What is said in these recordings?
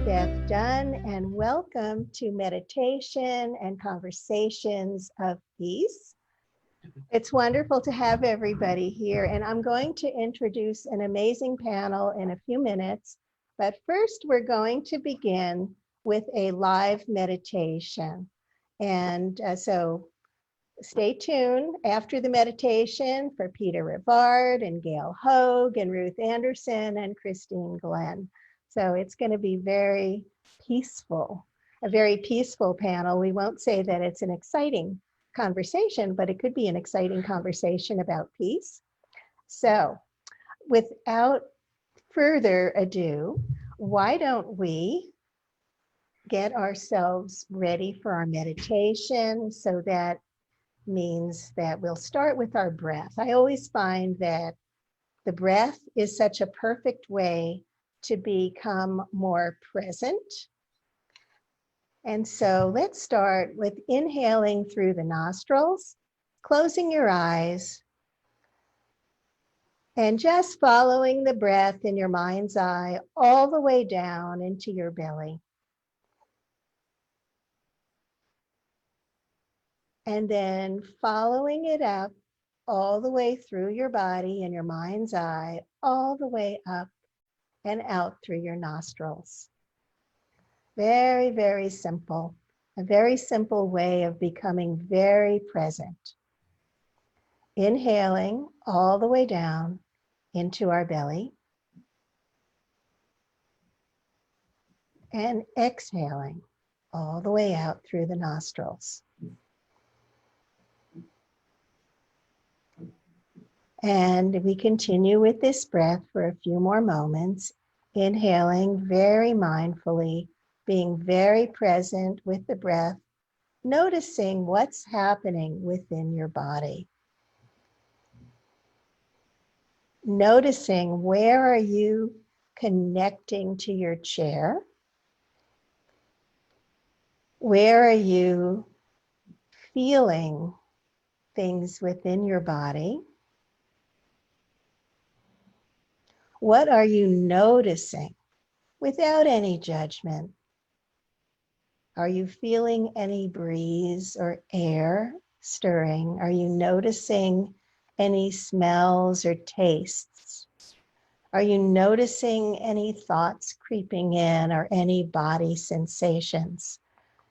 Marbeth Dunn, and welcome to Meditation and Conversations of Peace. It's wonderful to have everybody here, and I'm going to introduce an amazing panel in a few minutes, but first we're going to begin with a live meditation. And so stay tuned after the meditation for Peter Rivard and Gail Hogue and Ruth Anderson and Christine Glenn. So it's going to be very peaceful, a very peaceful panel. We won't say that it's an exciting conversation, but it could be an exciting conversation about peace. So without further ado, why don't we get ourselves ready for our meditation? So that means that we'll start with our breath. I always find that the breath is such a perfect way to become more present. And so let's start with inhaling through the nostrils, closing your eyes, and just following the breath in your mind's eye all the way down into your belly. And then following it up all the way through your body in your mind's eye, all the way up and out through your nostrils. Very, very simple. A very simple way of becoming very present. Inhaling all the way down into our belly. And exhaling all the way out through the nostrils. And we continue with this breath for a few more moments, inhaling very mindfully, being very present with the breath, noticing what's happening within your body. Noticing where are you connecting to your chair? Where are you feeling things within your body? What are you noticing without any judgment? Are you feeling any breeze or air stirring? Are you noticing any smells or tastes? Are you noticing any thoughts creeping in or any body sensations?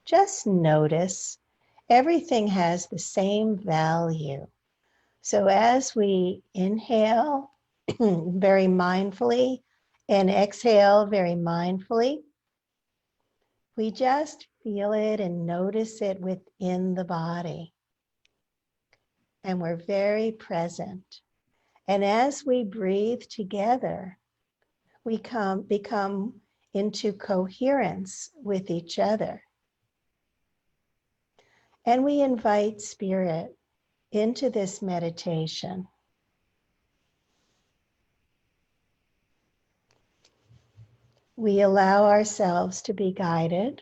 Just notice. Everything has the same value. So as we inhale very mindfully and exhale very mindfully, we just feel it and notice it within the body. And we're very present. And as we breathe together, we become into coherence with each other. And we invite spirit into this meditation. We allow ourselves to be guided.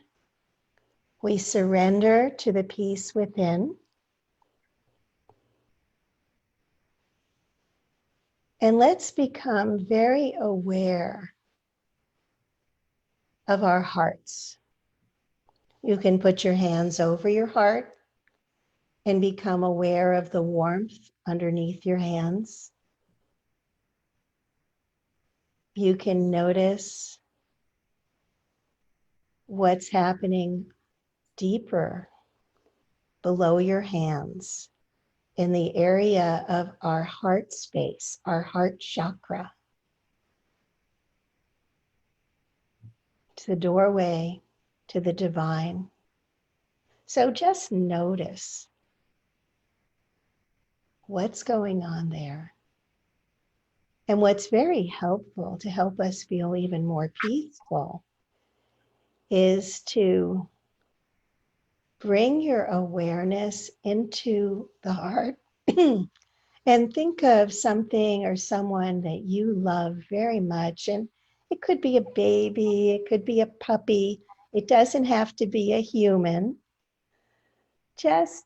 We surrender to the peace within. And let's become very aware of our hearts. You can put your hands over your heart and become aware of the warmth underneath your hands. You can notice what's happening deeper below your hands in the area of our heart space, our heart chakra. It's the doorway to the divine. So just notice what's going on there. And what's very helpful to help us feel even more peaceful is to bring your awareness into the heart and think of something or someone that you love very much. And it could be a baby, it could be a puppy. It doesn't have to be a human. Just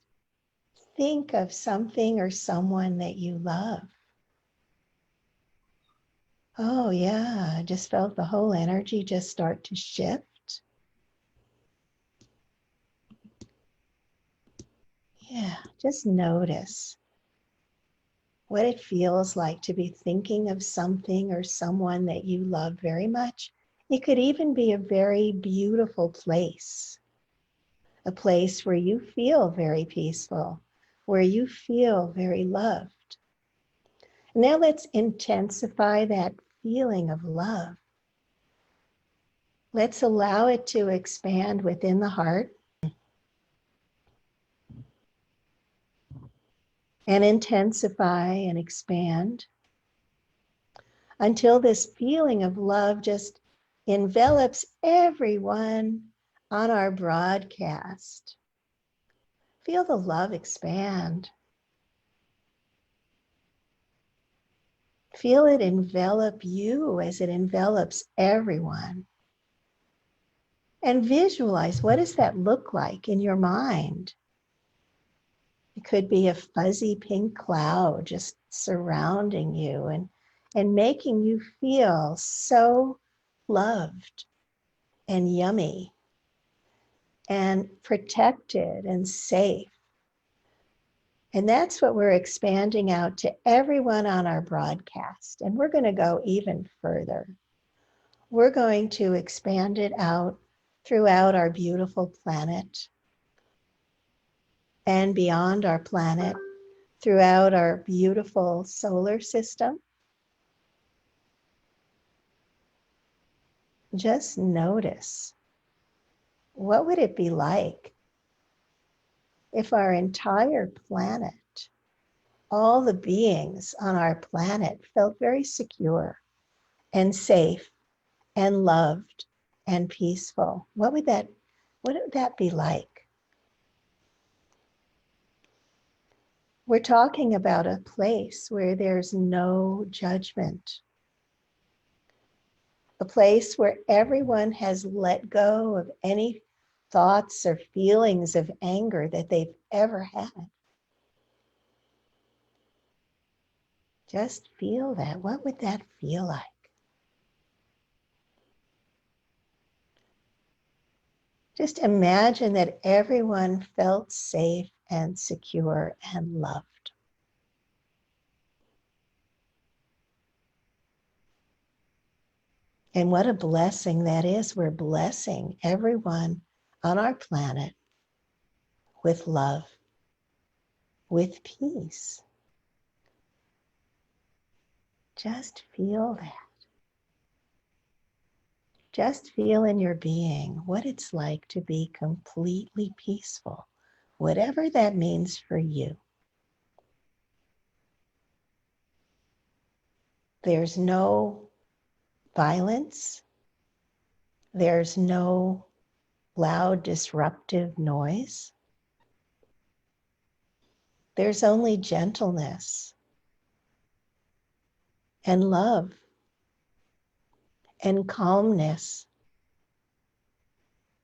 think of something or someone that you love. Oh yeah, I just felt the whole energy just start to shift. Yeah, just notice what it feels like to be thinking of something or someone that you love very much. It could even be a very beautiful place, a place where you feel very peaceful, where you feel very loved. Now let's intensify that feeling of love. Let's allow it to expand within the heart and intensify and expand until this feeling of love just envelops everyone on our broadcast. Feel the love expand. Feel it envelop you as it envelops everyone. And visualize, what does that look like in your mind? It could be a fuzzy pink cloud just surrounding you and making you feel so loved and yummy and protected and safe. And that's what we're expanding out to everyone on our broadcast. And we're going to go even further. We're going to expand it out throughout our beautiful planet and beyond our planet, throughout our beautiful solar system. Just notice, what would it be like if our entire planet, all the beings on our planet felt very secure and safe and loved and peaceful? What would that be like? We're talking about a place where there's no judgment, a place where everyone has let go of any thoughts or feelings of anger that they've ever had. Just feel that. What would that feel like? Just imagine that everyone felt safe and secure and loved. And what a blessing that is. We're blessing everyone on our planet with love, with peace. Just feel that. Just feel in your being what it's like to be completely peaceful, whatever that means for you. There's no violence. There's no loud, disruptive noise. There's only gentleness and love and calmness.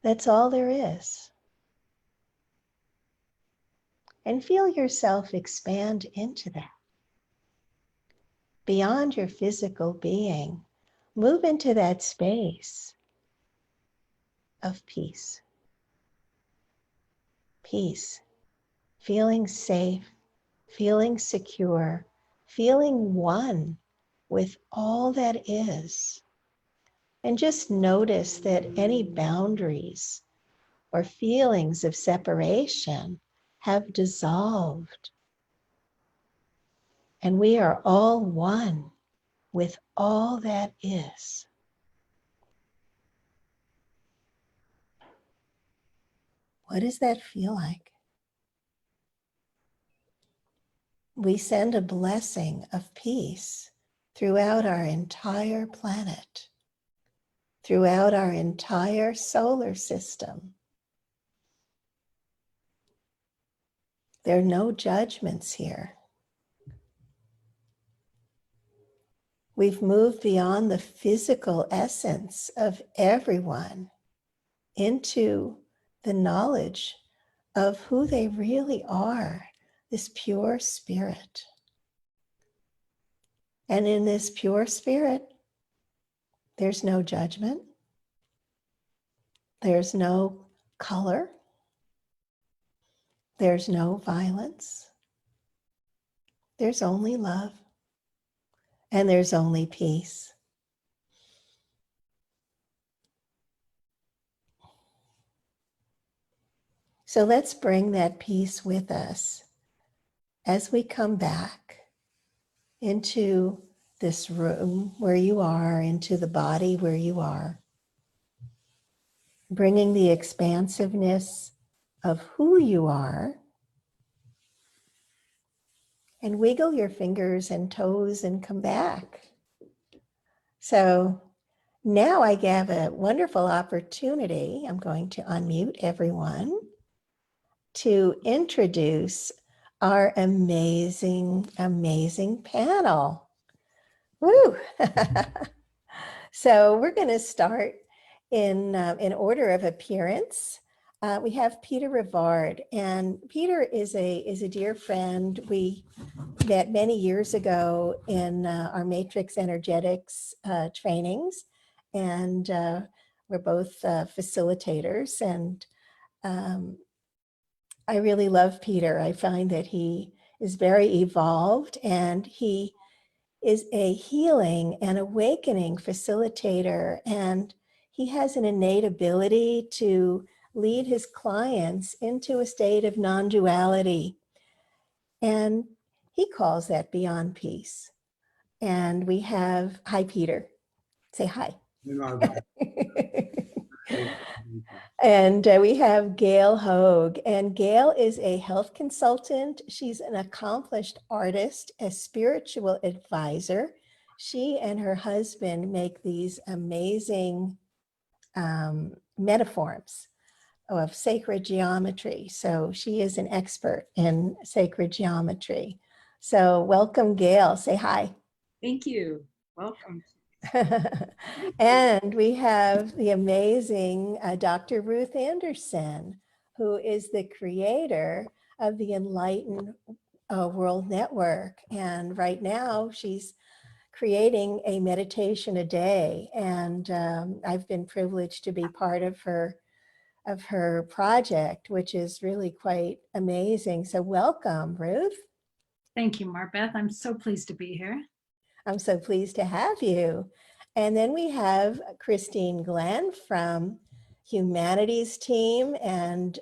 That's all there is. And feel yourself expand into that. Beyond your physical being, move into that space of peace. Peace. Feeling safe, feeling secure, feeling one with all that is. And just notice that any boundaries or feelings of separation have dissolved. And we are all one with all that is. What does that feel like? We send a blessing of peace throughout our entire planet, throughout our entire solar system. There are no judgments here. We've moved beyond the physical essence of everyone into the knowledge of who they really are, this pure spirit. And in this pure spirit, there's no judgment. There's no color. There's no violence. There's only love. And there's only peace. So let's bring that peace with us as we come back into this room where you are, into the body where you are, bringing the expansiveness of who you are, and wiggle your fingers and toes and come back. So now I have a wonderful opportunity. I'm going to unmute everyone to introduce our amazing, amazing panel. Woo! So we're going to start in order of appearance. We have Peter Rivard, and Peter is a dear friend. We met many years ago in our Matrix Energetics trainings, and we're both facilitators. And I really love Peter. I find that he is very evolved, and he is a healing and awakening facilitator, and he has an innate ability to lead his clients into a state of non-duality. And he calls that beyond peace. And we have, hi, Peter. Say hi. And we have Gail Hogue, and Gail is a health consultant. She's an accomplished artist, a spiritual advisor. She and her husband make these amazing metaforms of sacred geometry. So she is an expert in sacred geometry. So welcome, Gail. Say hi. Thank you. Welcome. And we have the amazing Dr. Ruth Anderson, who is the creator of the Enlightened World Network. And right now she's creating a meditation a day. And I've been privileged to be part of her project, which is really quite amazing. So welcome, Ruth. Thank you, Marbeth. I'm so pleased to be here. I'm so pleased to have you. And then we have Christine Glenn from Humanities Team. And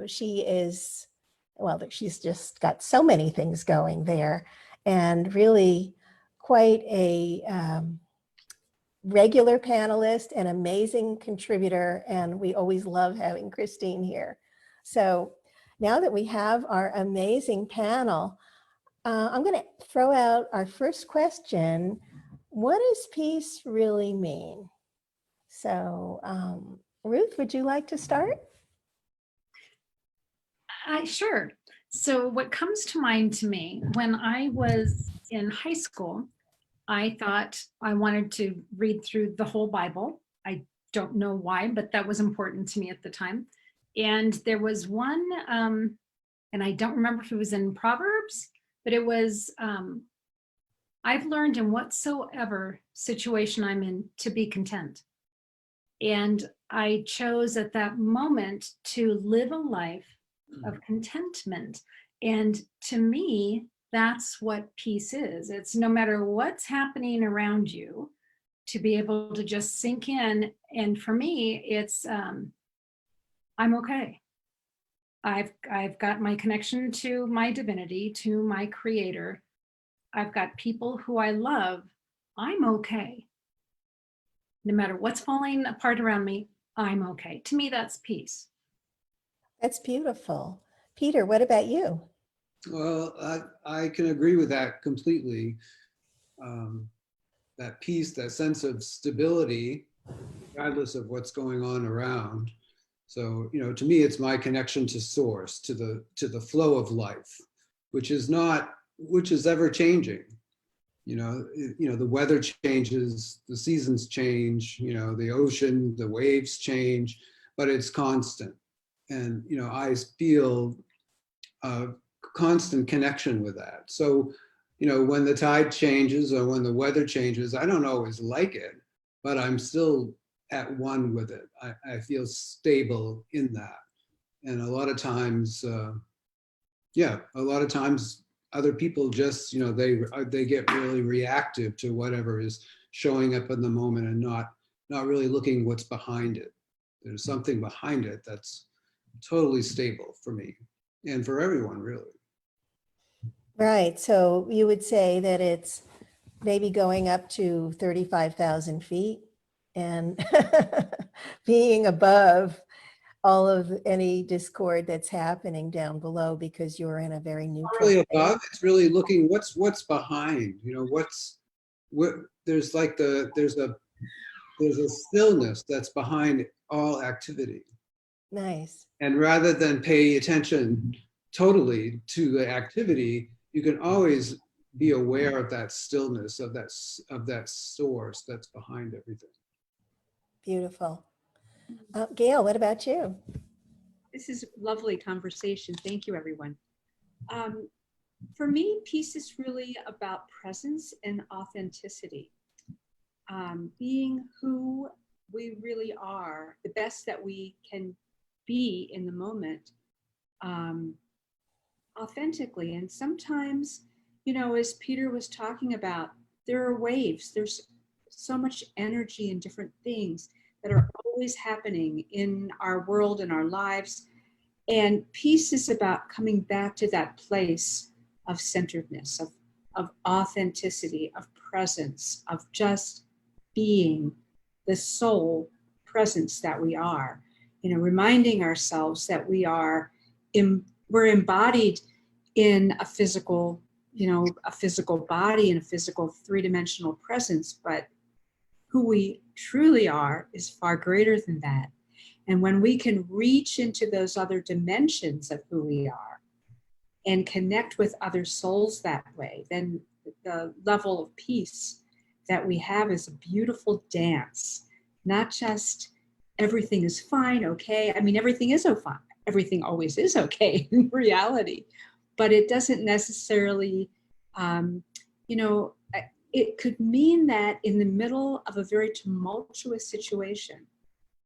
she is, well, she's just got so many things going there, and really quite a regular panelist and amazing contributor. And we always love having Christine here. So now that we have our amazing panel, I'm going to throw out our first question. What does peace really mean? So Ruth, would you like to start? Sure. So what comes to mind to me, when I was in high school, I thought I wanted to read through the whole Bible. I don't know why, but that was important to me at the time. And there was one, and I don't remember if it was in Proverbs, but it was, I've learned in whatsoever situation I'm in to be content. And I chose at that moment to live a life of contentment. And to me, that's what peace is. It's no matter what's happening around you, to be able to just sink in. And for me, it's, I'm okay. I've got my connection to my divinity, to my creator. I've got people who I love. I'm okay. No matter what's falling apart around me, I'm okay. To me, that's peace. That's beautiful. Peter, what about you? Well, I can agree with that completely. That peace, that sense of stability, regardless of what's going on around. So, you know, to me, it's my connection to source, to the flow of life, which is ever changing. You know, the weather changes, the seasons change, you know, the ocean, the waves change, but it's constant. And, you know, I feel a constant connection with that. So, you know, when the tide changes or when the weather changes, I don't always like it, but I'm still at one with it. I feel stable in that. And a lot of times yeah, a lot of times other people just, they get really reactive to whatever is showing up in the moment and not really looking what's behind it. There's something behind it that's totally stable for me and for everyone, really. Right. So you would say that it's maybe going up to 35,000 feet and being above all of any discord that's happening down below because you're in a very Not neutral really state. above, it's really looking what's behind, what there's like there's a stillness that's behind all activity. Nice. And rather than pay attention totally to the activity, you can always be aware of that stillness, of that source that's behind everything. Beautiful. Gail, what about you? This is lovely conversation. Thank you, everyone. For me, peace is really about presence and authenticity. Being who we really are, the best that we can be in the moment, authentically. And sometimes, as Peter was talking about, there are waves. There's so much energy and different things that are always happening in our world and our lives. And peace is about coming back to that place of centeredness, of authenticity, of presence, of just being the soul presence that we are. Reminding ourselves that we're embodied in a physical body and a physical three-dimensional presence, but who we truly are is far greater than that. And when we can reach into those other dimensions of who we are and connect with other souls that way, then the level of peace that we have is a beautiful dance. Not just everything is fine, okay. I mean, everything is fine. Everything always is okay in reality, but it doesn't necessarily, it could mean that in the middle of a very tumultuous situation,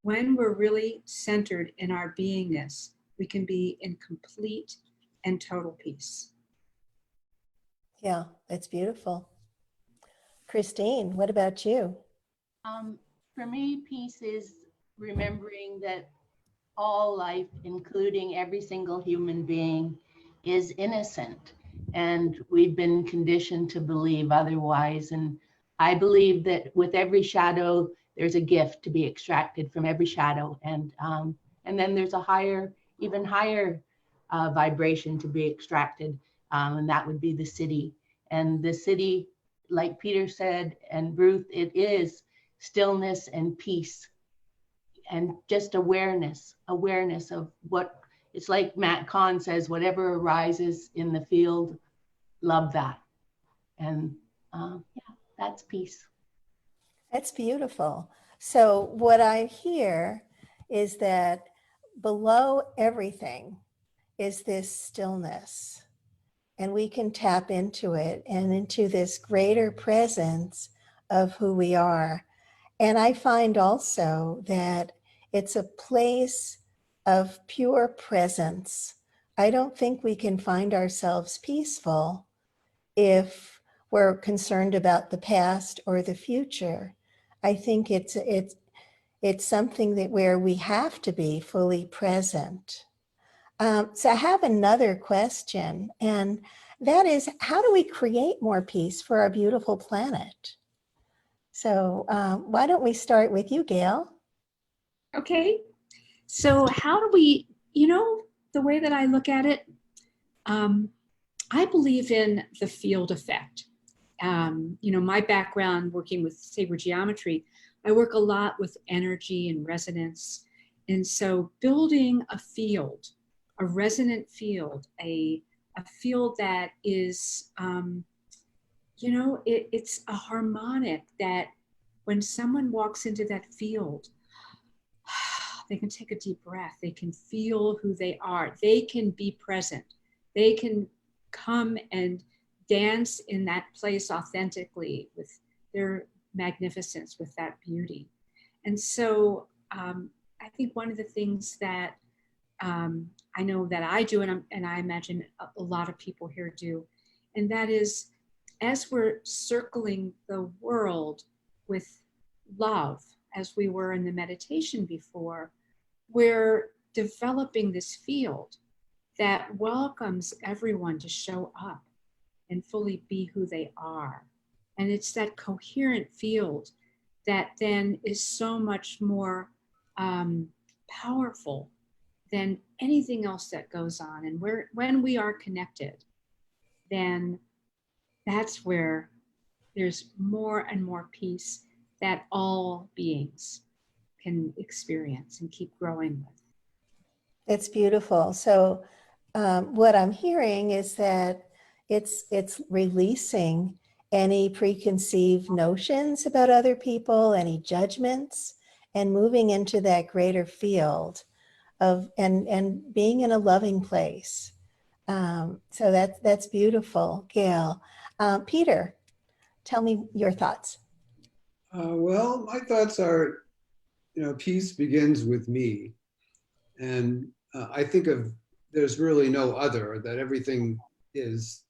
when we're really centered in our beingness, we can be in complete and total peace. Yeah, it's beautiful. Christine, what about you? For me, peace is remembering that all life, including every single human being, is innocent. And we've been conditioned to believe otherwise. And I believe that with every shadow, there's a gift to be extracted from every shadow. And then there's a higher, even higher vibration to be extracted. And that would be the siddhi. And the siddhi, like Peter said, and Ruth, it is stillness and peace and just awareness of what it's like. Matt Kahn says, whatever arises in the field, love that. And yeah, that's peace. That's beautiful. So what I hear is that below everything is this stillness, and we can tap into it and into this greater presence of who we are. And I find also that it's a place of pure presence. I don't think we can find ourselves peaceful if we're concerned about the past or the future. I think it's something that where we have to be fully present. So I have another question, and that is, how do we create more peace for our beautiful planet? So why don't we start with you, Gail? Okay, so how do we, the way that I look at it, I believe in the field effect. My background working with sacred geometry, I work a lot with energy and resonance. And so building a field, a resonant field, a field that is, it's a harmonic, that when someone walks into that field, they can take a deep breath. They can feel who they are. They can be present. They can come and dance in that place authentically with their magnificence, with that beauty. And so I think one of the things that I know that I do, and I imagine a lot of people here do. And that is, as we're circling the world with love, as we were in the meditation before, we're developing this field that welcomes everyone to show up and fully be who they are. And it's that coherent field that then is so much more powerful than anything else that goes on. And when we are connected, then that's where there's more and more peace that all beings can experience and keep growing with. It's beautiful. So what I'm hearing is that it's releasing any preconceived notions about other people, any judgments, and moving into that greater field of and being in a loving place. So that's beautiful, Gail. Peter, tell me your thoughts. Well, my thoughts are, peace begins with me. And I think of, there's really no other, that everything is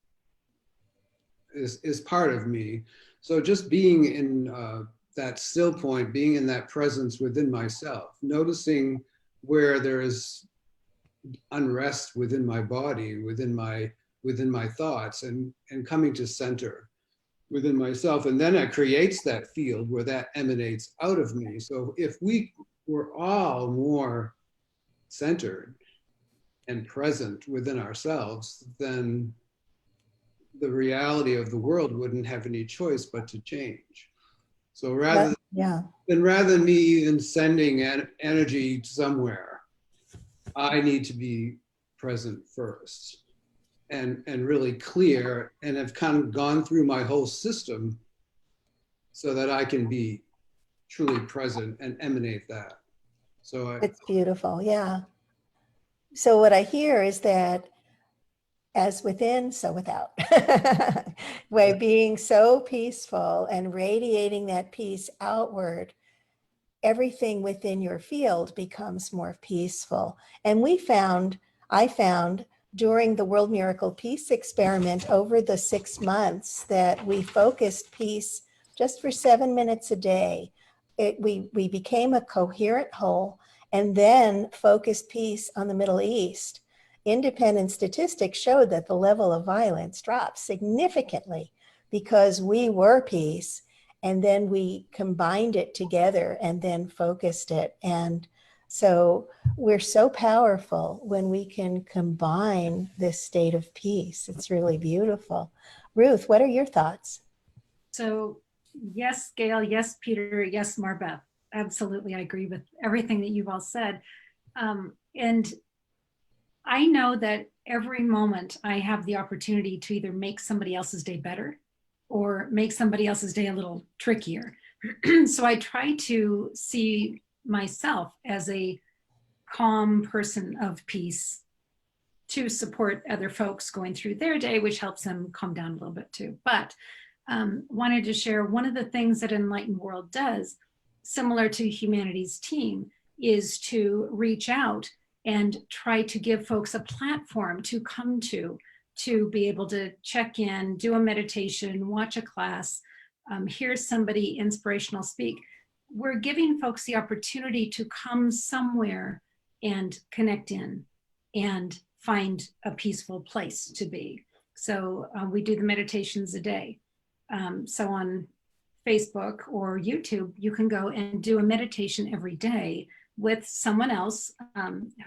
part of me. So just being in that still point, being in that presence within myself, noticing where there is unrest within my body, within my thoughts, and coming to center within myself. And then it creates that field where that emanates out of me. So if we were all more centered and present within ourselves, then the reality of the world wouldn't have any choice but to change. So rather than me even sending energy somewhere, I need to be present first and really clear, and have kind of gone through my whole system so that I can be truly present and emanate that. So It's beautiful. Yeah. So what I hear is that as within, so without. By being so peaceful and radiating that peace outward, everything within your field becomes more peaceful. And I found during the World Miracle Peace Experiment over the 6 months that we focused peace just for 7 minutes a day. We became a coherent whole, and then focused peace on the Middle East. Independent statistics showed that the level of violence dropped significantly because we were peace, and then we combined it together and then focused it. And so we're so powerful when we can combine this state of peace. It's really beautiful. Ruth, what are your thoughts? So yes, Gail, yes, Peter, yes, Marbeth. Absolutely, I agree with everything that you've all said. And I know that every moment I have the opportunity to either make somebody else's day better or make somebody else's day a little trickier. So I try to see myself as a calm person of peace to support other folks going through their day, which helps them calm down a little bit too. But wanted to share one of the things that Enlightened World does, similar to Humanity's Team, is to reach out and try to give folks a platform to come to be able to check in, do a meditation, watch a class, hear somebody inspirational speak. We're giving folks the opportunity to come somewhere and connect in and find a peaceful place to be. So we do the meditations a day. So on Facebook or YouTube, you can go and do a meditation every day with someone else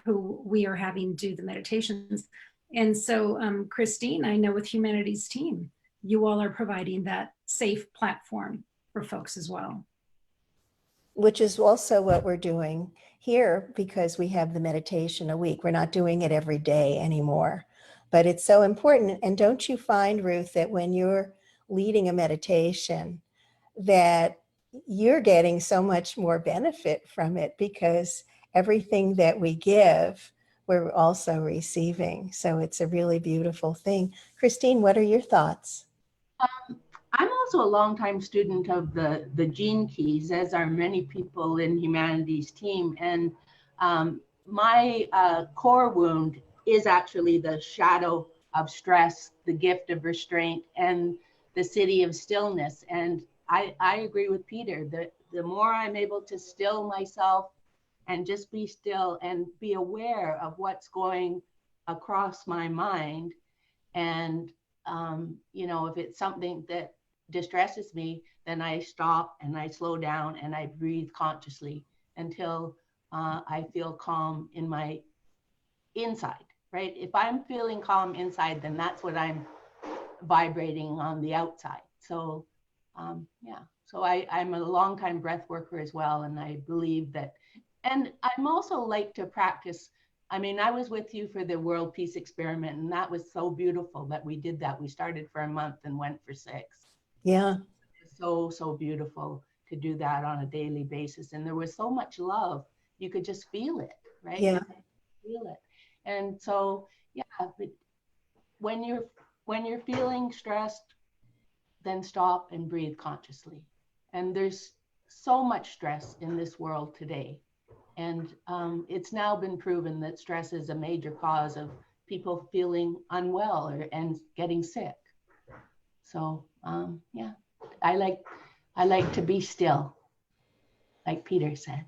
who we are having do the meditations. And so Christine, I know with Humanity's Team, you all are providing that safe platform for folks as well. Which is also what we're doing here, because we have the meditation a week. We're not doing it every day anymore, but it's so important. And don't you find, Ruth, that when you're leading a meditation, that you're getting so much more benefit from it, because everything that we give, we're also receiving. So it's a really beautiful thing. Christine, what are your thoughts? I'm also a longtime student of the Gene Keys, as are many people in Humanity's Team. And my core wound is actually the shadow of stress, the gift of restraint, and the city of stillness. And I agree with Peter that the more I'm able to still myself and just be still and be aware of what's going across my mind, and if it's something that distresses me, then I stop and I slow down and I breathe consciously until I feel calm in my inside, right? If I'm feeling calm inside, then that's what I'm vibrating on the outside. So so I'm a longtime breath worker as well, and I believe that, and I'm also like to practice. I mean, I was with you for the World Peace Experiment, and that was so beautiful that we did that. We started for a month and went for 6. Yeah. So beautiful to do that on a daily basis. And there was so much love. You could just feel it, right? Yeah. Feel it. And so, yeah, but when you're feeling stressed, then stop and breathe consciously. And there's so much stress in this world today. And it's now been proven that stress is a major cause of people feeling unwell and getting sick. So yeah, I like to be still, like Peter said.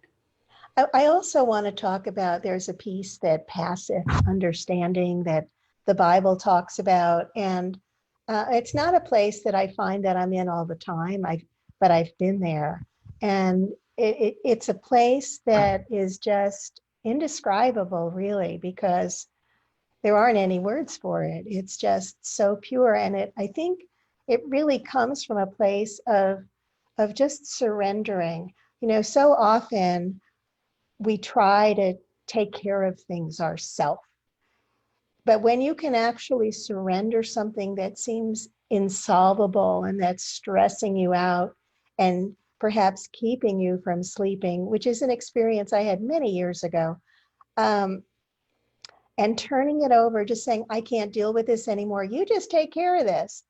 I also want to talk about, there's a piece that passive understanding that the Bible talks about. And it's not a place that I find that I'm in all the time, but I've been there. And it's a place that is just indescribable, really, because there aren't any words for it. It's just so pure. And I think it really comes from a place of just surrendering. So often we try to take care of things ourselves. But when you can actually surrender something that seems insolvable and that's stressing you out and perhaps keeping you from sleeping, which is an experience I had many years ago, and turning it over, just saying, I can't deal with this anymore. You just take care of this.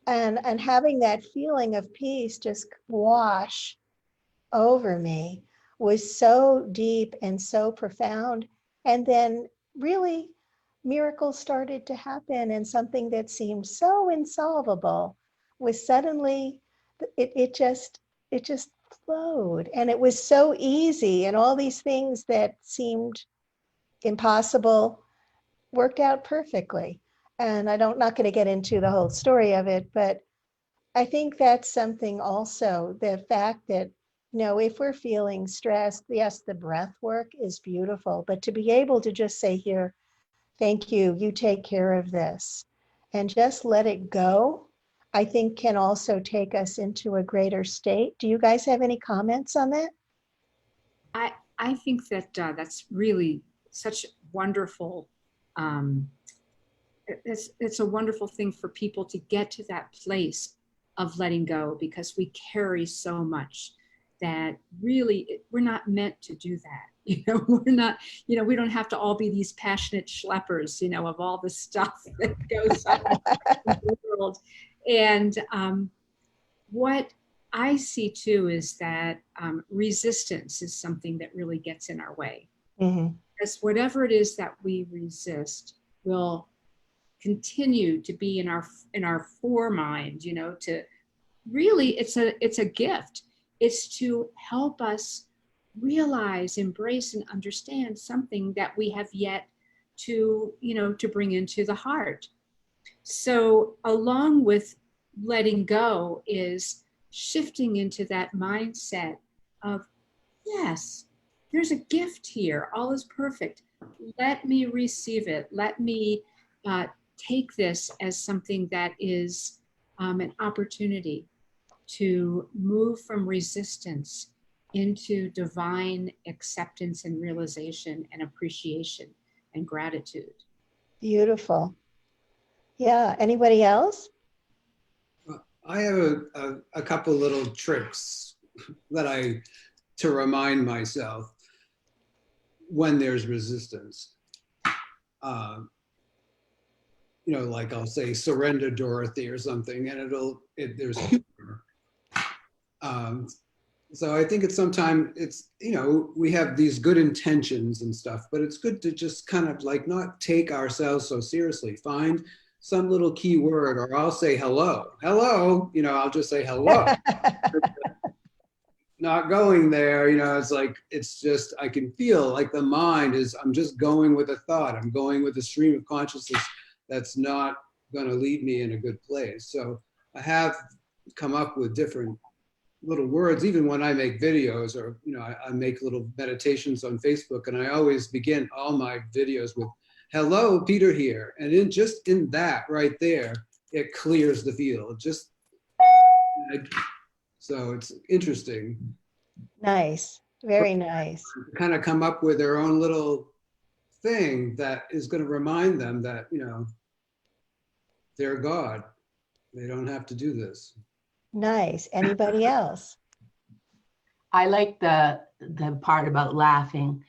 And having that feeling of peace just wash over me was so deep and so profound. And then really miracles started to happen, and something that seemed so insolvable was suddenly, it just flowed, and it was so easy, and all these things that seemed impossible worked out perfectly. And not going to get into the whole story of it, but I think that's something also, the fact that, if we're feeling stressed, yes, the breath work is beautiful, but to be able to just say, here, thank you, you take care of this, and just let it go, I think can also take us into a greater state. Do you guys have any comments on that? I think that that's really such wonderful. It's a wonderful thing for people to get to that place of letting go, because we carry so much that really we're not meant to do that. We're not, we don't have to all be these passionate schleppers, of all the stuff that goes on in the world. And what I see too is that resistance is something that really gets in our way. Mm-hmm. Because whatever it is that we resist will continue to be in our foremind, to really, it's a gift. It's to help us realize, embrace, and understand something that we have yet to, to bring into the heart. So along with letting go is shifting into that mindset of, yes, there's a gift here. All is perfect. Let me receive it. Let me take this as something that is an opportunity to move from resistance into divine acceptance and realization and appreciation and gratitude. Beautiful. Yeah. Anybody else? I have a couple little tricks to remind myself when there's resistance. Like I'll say, surrender, Dorothy, or something, and there's humor. So I think it's sometimes it's, we have these good intentions and stuff, but it's good to just kind of like not take ourselves so seriously. Find some little key word, or I'll say hello. Hello, I'll just say hello. Not going there, it's like, it's just, I can feel like the mind is, I'm just going with a thought. I'm going with a stream of consciousness that's not going to lead me in a good place. So I have come up with different little words, even when I make videos, or, I make little meditations on Facebook, and I always begin all my videos with, hello, Peter here. And just in that right there, it clears the field. So it's interesting. Nice, very nice. Kind of come up with their own little thing that is going to remind them that, they're God. They don't have to do this. Nice. Anybody else? I like the part about laughing.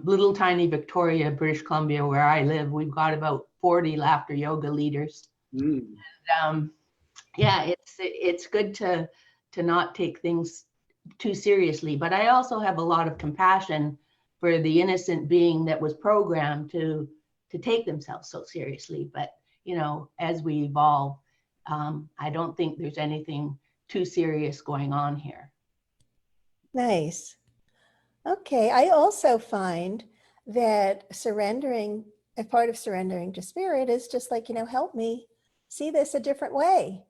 Little tiny Victoria, British Columbia, where I live, we've got about 40 laughter yoga leaders. Mm. Yeah, it's good to not take things too seriously, but I also have a lot of compassion for the innocent being that was programmed to take themselves so seriously. But as we evolve, I don't think there's anything too serious going on here. Nice. Okay. I also find that surrendering, a part of surrendering to spirit is just like, help me see this a different way.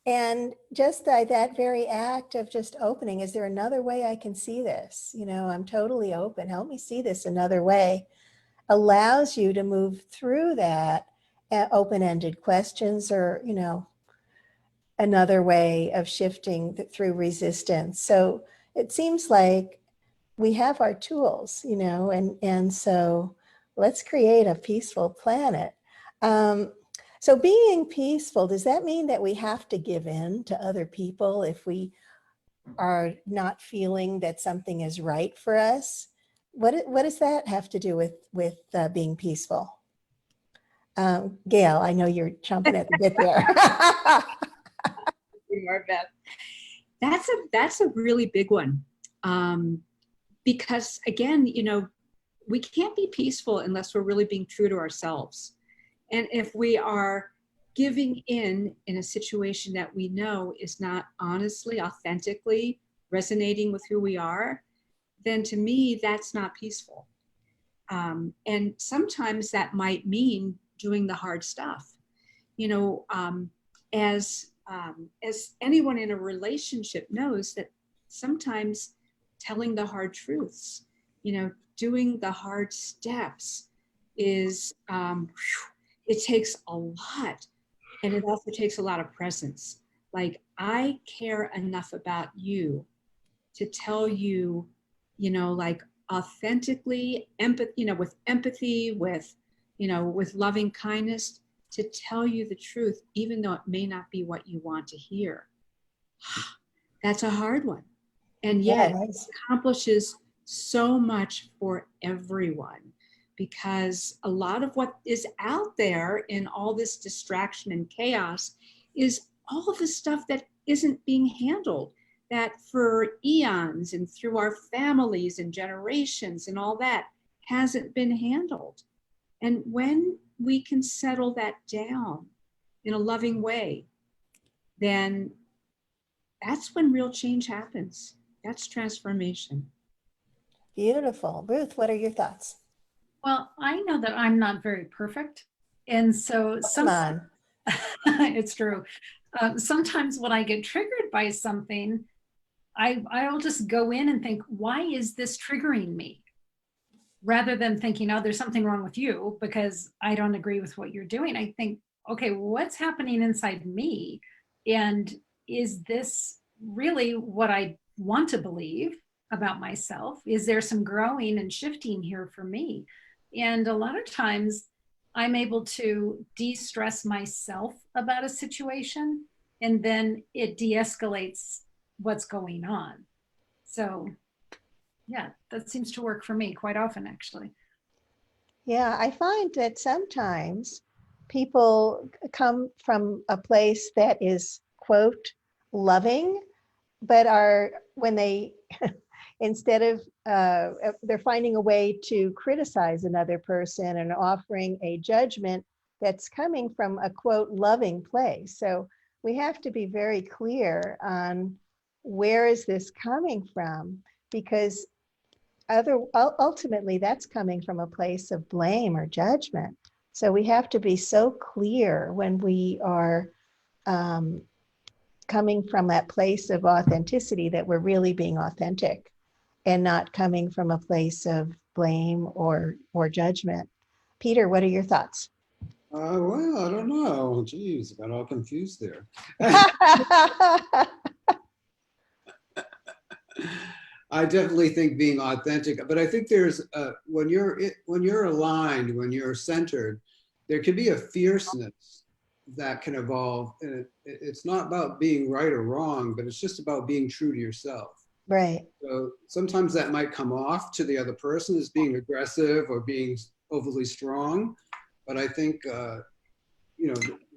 And just that very act of just opening, is there another way I can see this? I'm totally open. Help me see this another way. Allows you to move through that open-ended questions, or, another way of shifting through resistance. So it seems like we have our tools, and so let's create a peaceful planet. So being peaceful, does that mean that we have to give in to other people if we are not feeling that something is right for us? What does that have to do with being peaceful? Gail, I know you're chomping at the bit there. That's a really big one. Because again, we can't be peaceful unless we're really being true to ourselves. And if we are giving in a situation that we know is not honestly, authentically resonating with who we are, then to me, that's not peaceful. And sometimes that might mean doing the hard stuff. As anyone in a relationship knows, that sometimes telling the hard truths, doing the hard steps is, it takes a lot, and it also takes a lot of presence. Like, I care enough about you to tell you, like authentically, with empathy, with loving kindness, to tell you the truth, even though it may not be what you want to hear. That's a hard one. And yet it accomplishes so much for everyone, because a lot of what is out there in all this distraction and chaos is all of the stuff that isn't being handled, that for eons and through our families and generations and all that hasn't been handled. And when we can settle that down in a loving way, then that's when real change happens. That's transformation. Beautiful. Ruth, what are your thoughts? Well, I know that I'm not very perfect. And so sometimes, it's true. Sometimes when I get triggered by something, I'll just go in and think, why is this triggering me? Rather than thinking, oh, there's something wrong with you because I don't agree with what you're doing. I think, okay, what's happening inside me? And is this really what I want to believe about myself? Is there some growing and shifting here for me? And a lot of times I'm able to de-stress myself about a situation, and then it de-escalates what's going on. So yeah, that seems to work for me quite often, actually. Yeah, I find that sometimes people come from a place that is, quote, loving, but when they Instead of, they're finding a way to criticize another person and offering a judgment that's coming from a quote, loving place. So we have to be very clear on where is this coming from, because ultimately that's coming from a place of blame or judgment. So we have to be so clear when we are coming from that place of authenticity that we're really being authentic and not coming from a place of blame or judgment. Peter, what are your thoughts? Well, I don't know. Geez, got all confused there. I definitely think being authentic, but I think there's when you're aligned, when you're centered, there can be a fierceness that can evolve, and it's not about being right or wrong, but it's just about being true to yourself. Right. So sometimes that might come off to the other person as being aggressive or being overly strong, but I think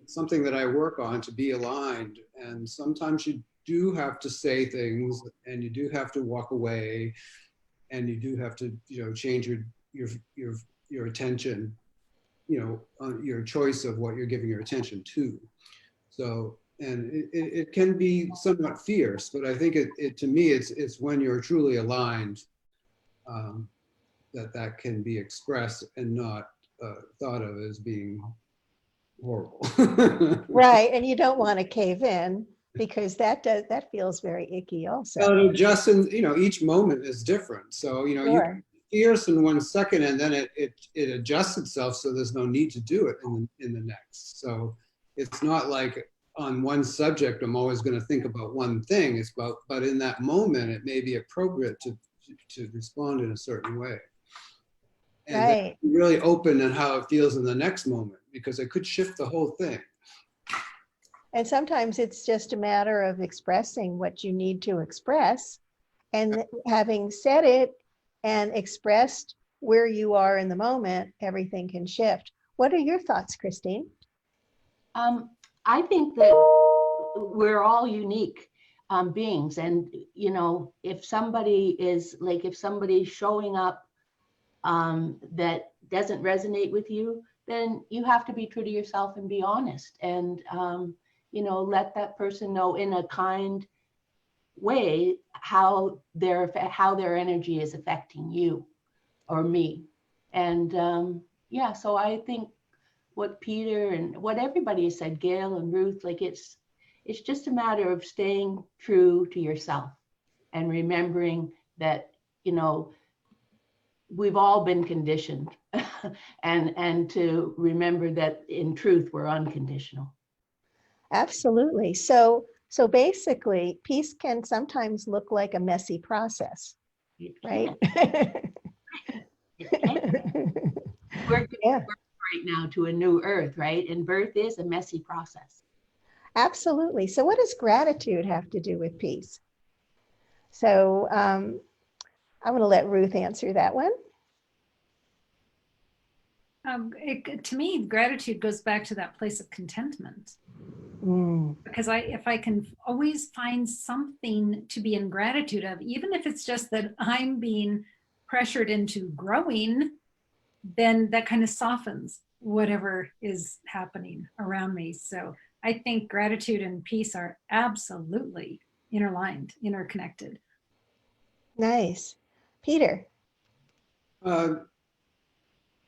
something that I work on to be aligned, and sometimes you do have to say things, and you do have to walk away, and you do have to change your attention, on your choice of what you're giving your attention to. So, and it can be somewhat fierce, but I think it to me it's when you're truly aligned that can be expressed and not thought of as being horrible. Right, and you don't want to cave in, because that feels very icky also. So just each moment is different. So you can be fierce in 1 second, and then it adjusts itself, so there's no need to do it in the next. So it's not like on one subject I'm always going to think about one thing. It's about, but in that moment it may be appropriate to respond in a certain way. And right. Really open in how it feels in the next moment, because it could shift the whole thing. And sometimes it's just a matter of expressing what you need to express, and having said it and expressed where you are in the moment, everything can shift. What are your thoughts, Christine? I think that we're all unique beings, and if somebody's showing up that doesn't resonate with you, then you have to be true to yourself and be honest, and let that person know in a kind way how their energy is affecting you or me. And so I think what Peter and what everybody has said, Gail and Ruth, like it's just a matter of staying true to yourself and remembering that we've all been conditioned and to remember that in truth we're unconditional. Absolutely. So basically, peace can sometimes look like a messy process, right? We're right now to a new earth, right? And birth is a messy process. Absolutely. So what does gratitude have to do with peace? So I'm going to let Ruth answer that one. To me, gratitude goes back to that place of contentment. Because if I can always find something to be in gratitude of, even if it's just that I'm being pressured into growing, then that kind of softens whatever is happening around me. So I think gratitude and peace are absolutely interlined, interconnected. Nice. Peter?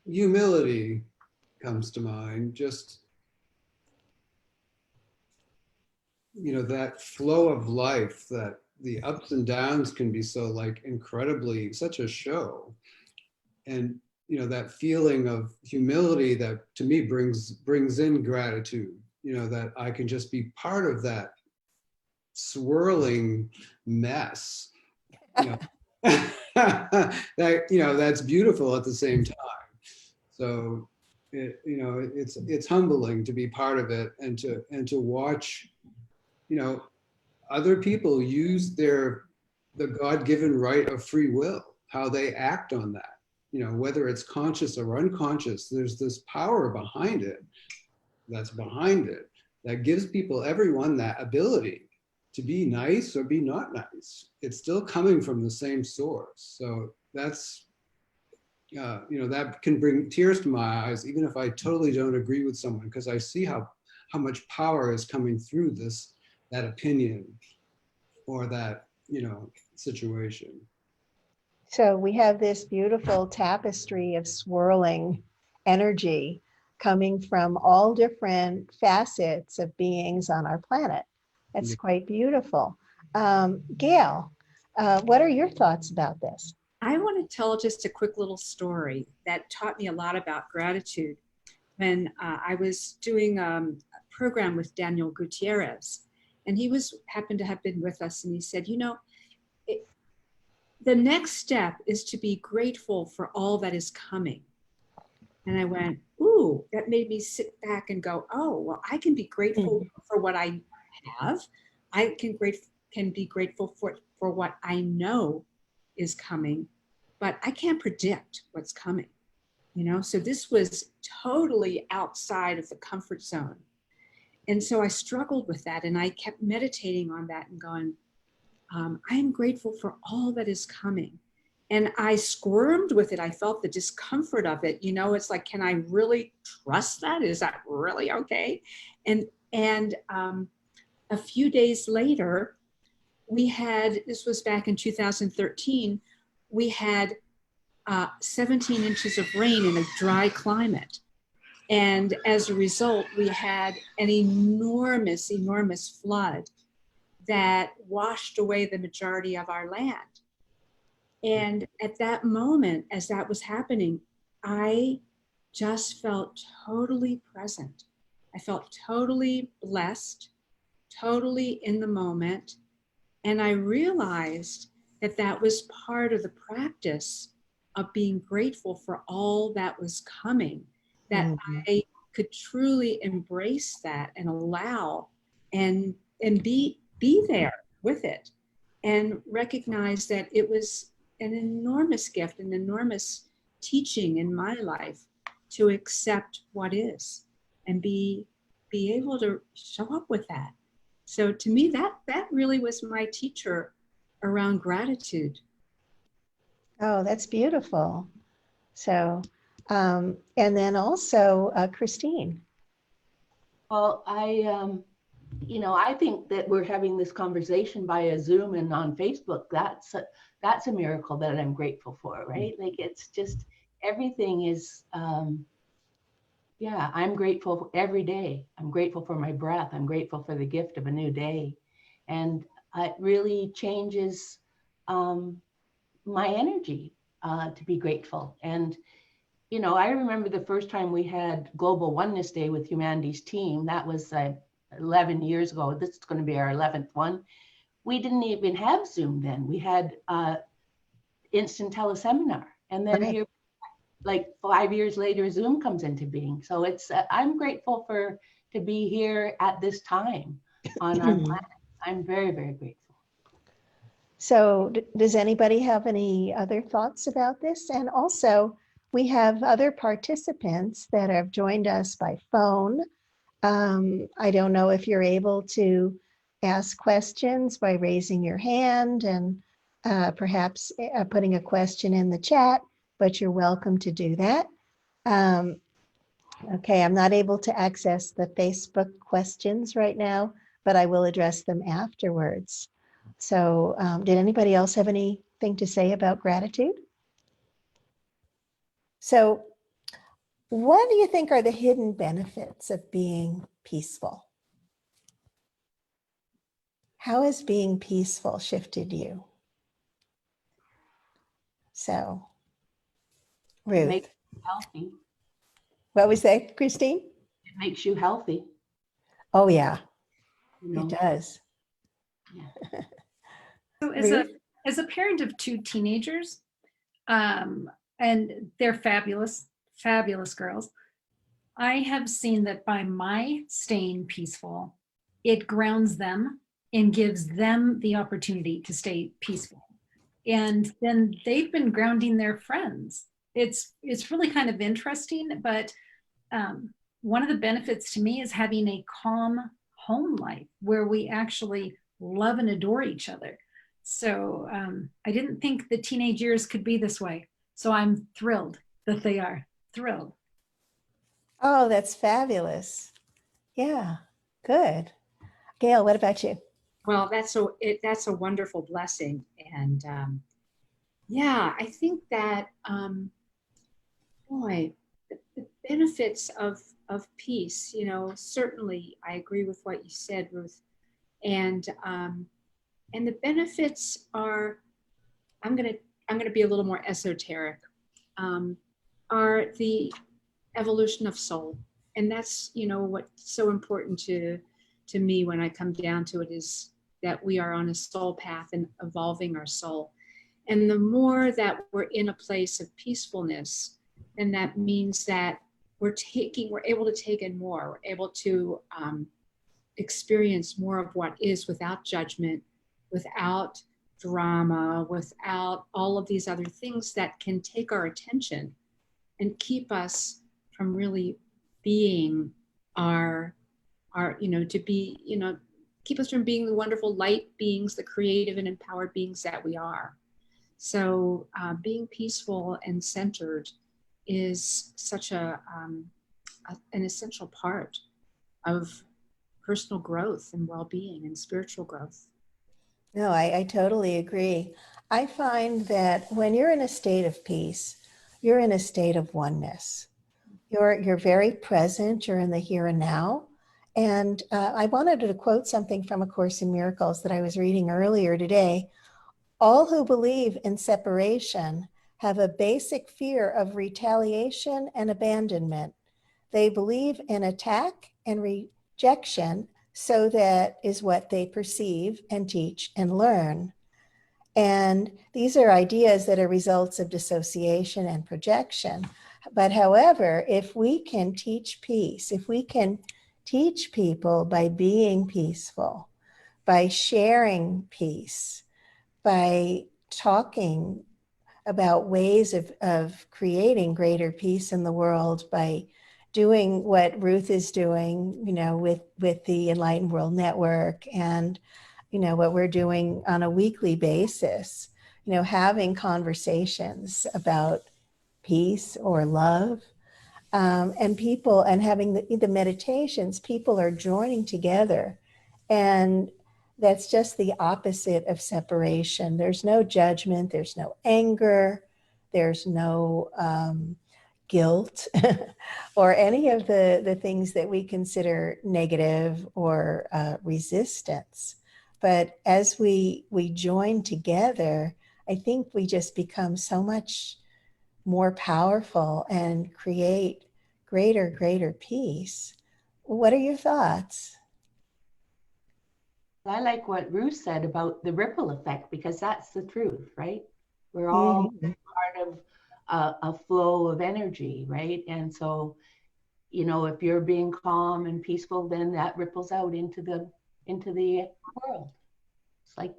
Humility comes to mind. Just that flow of life, that the ups and downs can be so incredibly such a show, and that feeling of humility that to me brings in gratitude, that I can just be part of that swirling mess, that's beautiful at the same time. So it's humbling to be part of it, and to watch other people use the God-given right of free will, how they act on that, whether it's conscious or unconscious. There's this power behind it that gives everyone that ability to be nice or be not nice. It's still coming from the same source. So that's, that can bring tears to my eyes, even if I totally don't agree with someone, because I see how much power is coming through that opinion or that, situation. So we have this beautiful tapestry of swirling energy coming from all different facets of beings on our planet. That's Yeah. quite beautiful. Gail, what are your thoughts about this? I want to tell just a quick little story that taught me a lot about gratitude. When I was doing a program with Daniel Gutierrez, and he happened to have been with us, and he said, the next step is to be grateful for all that is coming. And I went, ooh, that made me sit back and go, oh, well, I can be grateful for what I have. I can be grateful for what I know is coming, but I can't predict what's coming. So this was totally outside of the comfort zone. And so I struggled with that, and I kept meditating on that and going, I am grateful for all that is coming. And I squirmed with it. I felt the discomfort of it. It's like, can I really trust that? Is that really okay? And a few days later, this was back in 2013, we had 17 inches of rain in a dry climate. And as a result, we had an enormous, enormous flood that washed away the majority of our land. And at that moment, as that was happening, I just felt totally present. I felt totally blessed, totally in the moment. And I realized that that was part of the practice of being grateful for all that was coming, that I could truly embrace that and allow and be there with it, and recognize that it was an enormous gift, an enormous teaching in my life to accept what is and be able to show up with that. So to me, that really was my teacher around gratitude. Oh, that's beautiful. So, and then also Christine. Well, I think that we're having this conversation via Zoom and on Facebook. That's a miracle that I'm grateful for, right? Like, it's just, everything is, I'm grateful every day. I'm grateful for my breath. I'm grateful for the gift of a new day. And it really changes my energy to be grateful. And, I remember the first time we had Global Oneness Day with Humanity's team. That was 11 years ago. This is going to be our 11th one. We didn't even have Zoom then. We had instant teleseminar. And then here, like 5 years later, Zoom comes into being. So it's, I'm grateful to be here at this time on our planet. I'm very, very grateful. So does anybody have any other thoughts about this? And also, we have other participants that have joined us by phone. I don't know if you're able to ask questions by raising your hand and perhaps putting a question in the chat, but you're welcome to do that. Okay, I'm not able to access the Facebook questions right now, but I will address them afterwards. So did anybody else have anything to say about gratitude? So what do you think are the hidden benefits of being peaceful? How has being peaceful shifted you? So, Ruth. It makes you healthy. What was that, Christine? It makes you healthy. Oh, yeah, You know? it does. Yeah. So as a parent of two teenagers, and they're fabulous, fabulous girls, I have seen that by my staying peaceful, it grounds them and gives them the opportunity to stay peaceful. And then they've been grounding their friends. It's really kind of interesting, but one of the benefits to me is having a calm home life where we actually love and adore each other. So I didn't think the teenage years could be this way. So I'm thrilled that they are. Thrilled. Oh, that's fabulous. Yeah, good. Gail, what about you? Well, that's a wonderful blessing. And yeah, I think that, boy, the benefits of peace, certainly I agree with what you said, Ruth. And the benefits are, I'm gonna be a little more esoteric, are the evolution of soul. And that's, what's so important to me when I come down to it, is that we are on a soul path and evolving our soul. And the more that we're in a place of peacefulness, and that means that we're able to take in more, we're able to experience more of what is, without judgment, without drama, without all of these other things that can take our attention and keep us from really being keep us from being the wonderful light beings, the creative and empowered beings that we are. So being peaceful and centered is such an essential part of personal growth and well-being and spiritual growth. No, I totally agree. I find that when you're in a state of peace, you're in a state of oneness. You're very present, you're in the here and now. And I wanted to quote something from A Course in Miracles that I was reading earlier today. All who believe in separation have a basic fear of retaliation and abandonment. They believe in attack and rejection, so that is what they perceive and teach and learn. And these are ideas that are results of dissociation and projection. But however, if we can teach peace, if we can teach people by being peaceful, by sharing peace, by talking about ways of creating greater peace in the world, by doing what Ruth is doing, with the Enlightened World Network, and, what we're doing on a weekly basis, having conversations about peace or love, and having the meditations, people are joining together. And that's just the opposite of separation. There's no judgment, there's no anger, there's no guilt or any of the things that we consider negative or resistance. But as we join together, I think we just become so much more powerful and create greater peace. What are your thoughts? I like what Ruth said about the ripple effect, because that's the truth, right? We're all part of a flow of energy, right? And so, if you're being calm and peaceful, then that ripples out into the world. It's like,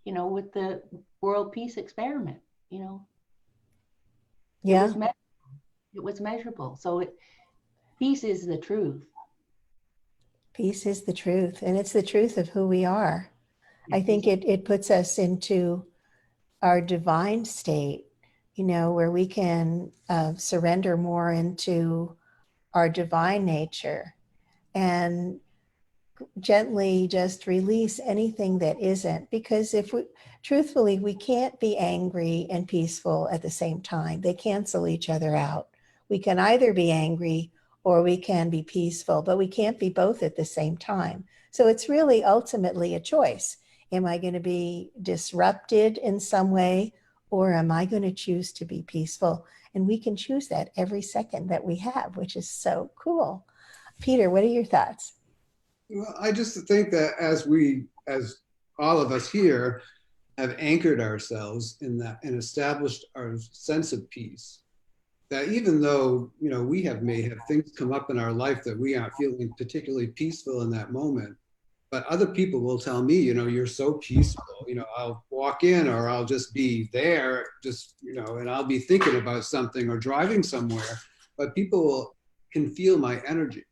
with the World Peace Experiment, Yeah. It was measurable. So peace is the truth. Peace is the truth, and it's the truth of who we are. I think it puts us into our divine state, where we can surrender more into our divine nature and gently just release anything that isn't. Because truthfully, we can't be angry and peaceful at the same time. They cancel each other out. We can either be angry or we can be peaceful, but we can't be both at the same time. So it's really ultimately a choice. Am I going to be disrupted in some way, or am I going to choose to be peaceful? And we can choose that every second that we have, which is so cool. Peter, what are your thoughts? Well, I just think that as all of us here have anchored ourselves in that and established our sense of peace, that even though, we may have things come up in our life that we aren't feeling particularly peaceful in that moment, but other people will tell me, you're so peaceful, I'll walk in or I'll just be there, and I'll be thinking about something or driving somewhere, but people can feel my energy.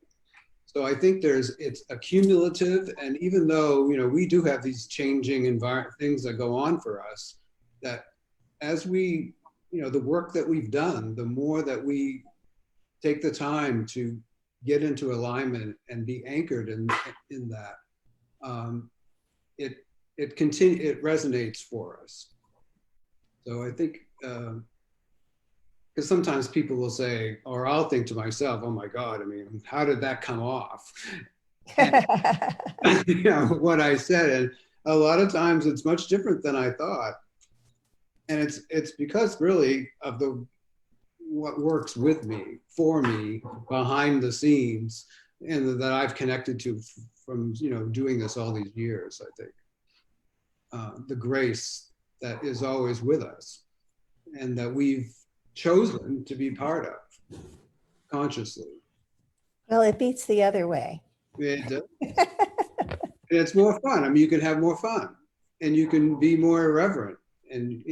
So I think it's accumulative, and even though, we do have these changing things that go on for us, that as we, the work that we've done, the more that we take the time to get into alignment and be anchored in that, it resonates for us. So I think, because sometimes people will say, or I'll think to myself, oh my God, I mean, how did that come off? And, what I said, and a lot of times it's much different than I thought. And it's because really of what works with me, for me, behind the scenes, and that I've connected to from, doing this all these years, I think. The grace that is always with us and that we've chosen to be part of consciously. Well, it beats the other way. And it's more fun. I mean, you can have more fun and you can be more irreverent, and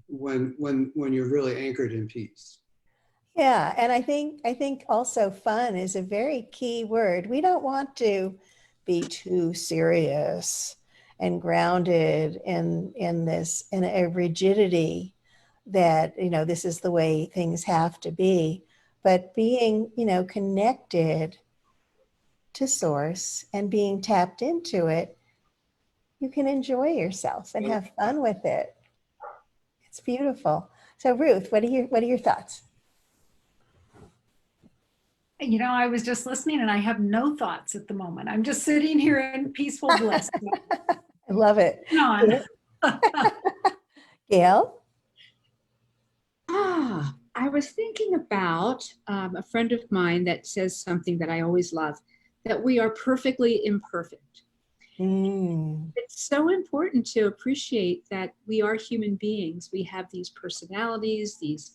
when you're really anchored in peace. Yeah, and I think also fun is a very key word. We don't want to be too serious and grounded in a rigidity that, this is the way things have to be. But being, connected to source and being tapped into it, you can enjoy yourself and have fun with it. It's beautiful. So Ruth, what are your thoughts? I was just listening and I have no thoughts at the moment. I'm just sitting here in peaceful bliss. I love it. On. Gail? I was thinking about a friend of mine that says something that I always love, that we are perfectly imperfect. It's so important to appreciate that we are human beings. We have these personalities, these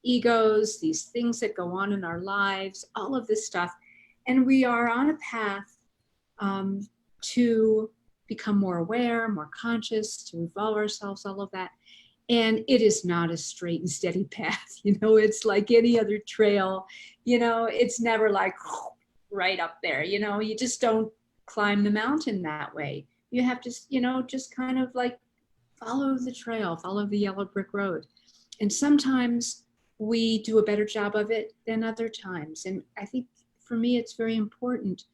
egos, these things that go on in our lives, all of this stuff. And we are on a path to become more aware, more conscious, to evolve ourselves, all of that. And it is not a straight and steady path. It's like any other trail. It's never like right up there. You just don't climb the mountain that way. You have to, just kind of like follow the trail, follow the yellow brick road. And sometimes we do a better job of it than other times. And I think for me, it's very important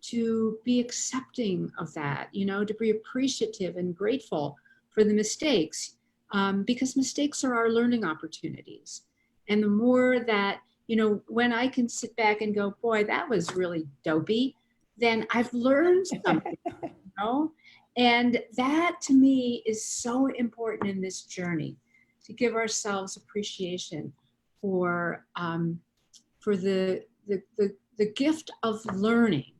to be accepting of that, to be appreciative and grateful for the mistakes, because mistakes are our learning opportunities. And the more that, when I can sit back and go, boy, that was really dopey, then I've learned something, And that to me is so important in this journey, to give ourselves appreciation for the gift of learning,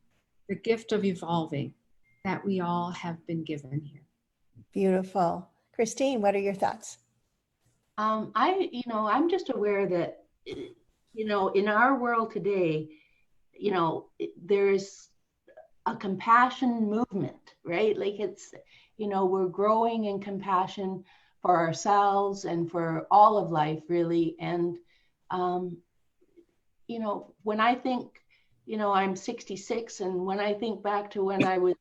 the gift of evolving that we all have been given here. Beautiful. Christine, what are your thoughts? I'm just aware that, in our world today, there's a compassion movement, right? Like it's, we're growing in compassion for ourselves and for all of life, really. And, when I think, I'm 66, and when I think back to when I was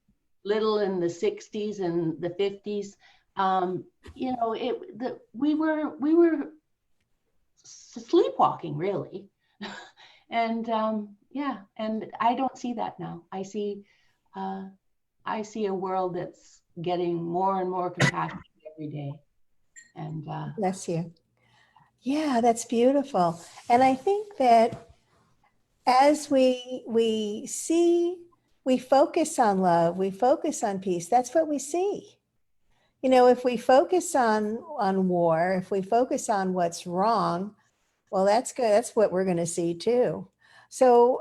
little in the 60s and the 50s, we were sleepwalking, really. And and I don't see that now. I see a world that's getting more and more compassionate every day. And Bless you. Yeah, that's beautiful. And I think that as we focus on love, we focus on peace, that's what we see. If we focus on war, if we focus on what's wrong, well, that's good. That's what we're going to see too. So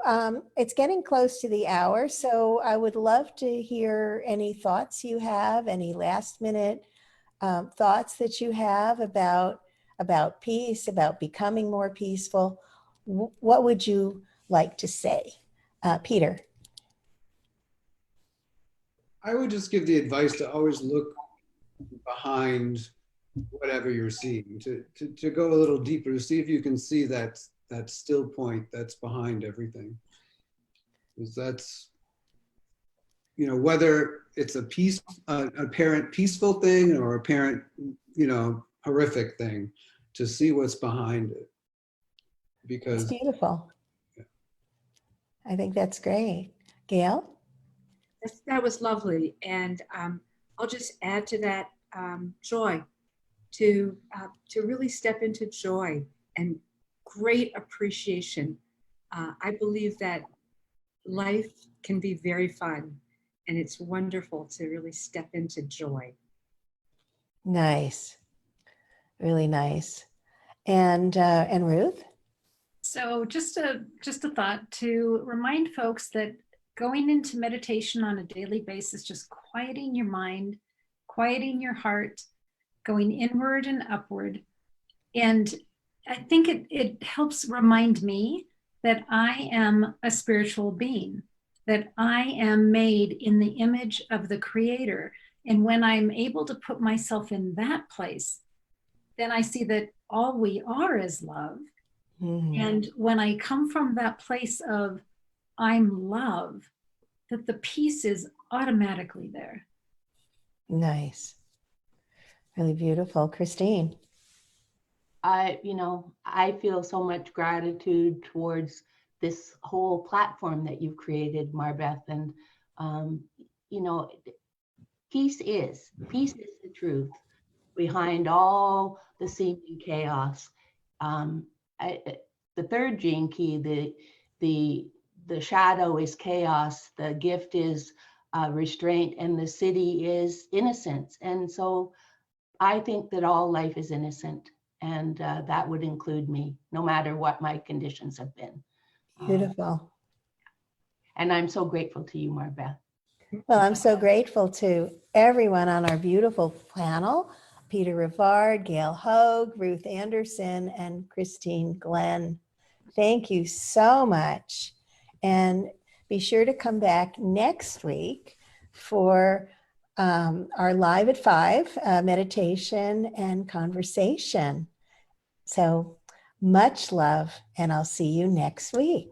it's getting close to the hour. So I would love to hear any thoughts you have, any last minute thoughts that you have about peace, about becoming more peaceful. What would you like to say? Peter. I would just give the advice to always look behind whatever you're seeing, to go a little deeper, to see if you can see that still point that's behind everything. Because that's, you know, whether it's a apparent peaceful thing or apparent, you know, horrific thing, to see what's behind it. It's Because beautiful. I think that's great. Gail? That was lovely. And I'll just add to that joy, to really step into joy and great appreciation. I believe that life can be very fun, and it's wonderful to really step into joy. Nice. Really nice. And Ruth? So just a thought to remind folks that going into meditation on a daily basis, just quieting your mind, quieting your heart, going inward and upward. And I think it helps remind me that I am a spiritual being, that I am made in the image of the Creator. And when I'm able to put myself in that place, then I see that all we are is love. Mhm. And when I come from that place of I'm love, that the peace is automatically there. Nice. Really beautiful. Christine? I feel so much gratitude towards this whole platform that you've created, Marbeth. And, you know, peace is the truth behind all the seeming chaos. The third gene key, the shadow is chaos, the gift is restraint, and the siddhi is innocence. And so I think that all life is innocent, and that would include me, no matter what my conditions have been. Beautiful. And I'm so grateful to you, Marbeth. Well, I'm so grateful to everyone on our beautiful panel, Peter Rivard, Gail Hogue, Ruth Anderson, and Christine Glenn. Thank you so much. And be sure to come back next week for our Live at 5 meditation and conversation. So much love, and I'll see you next week.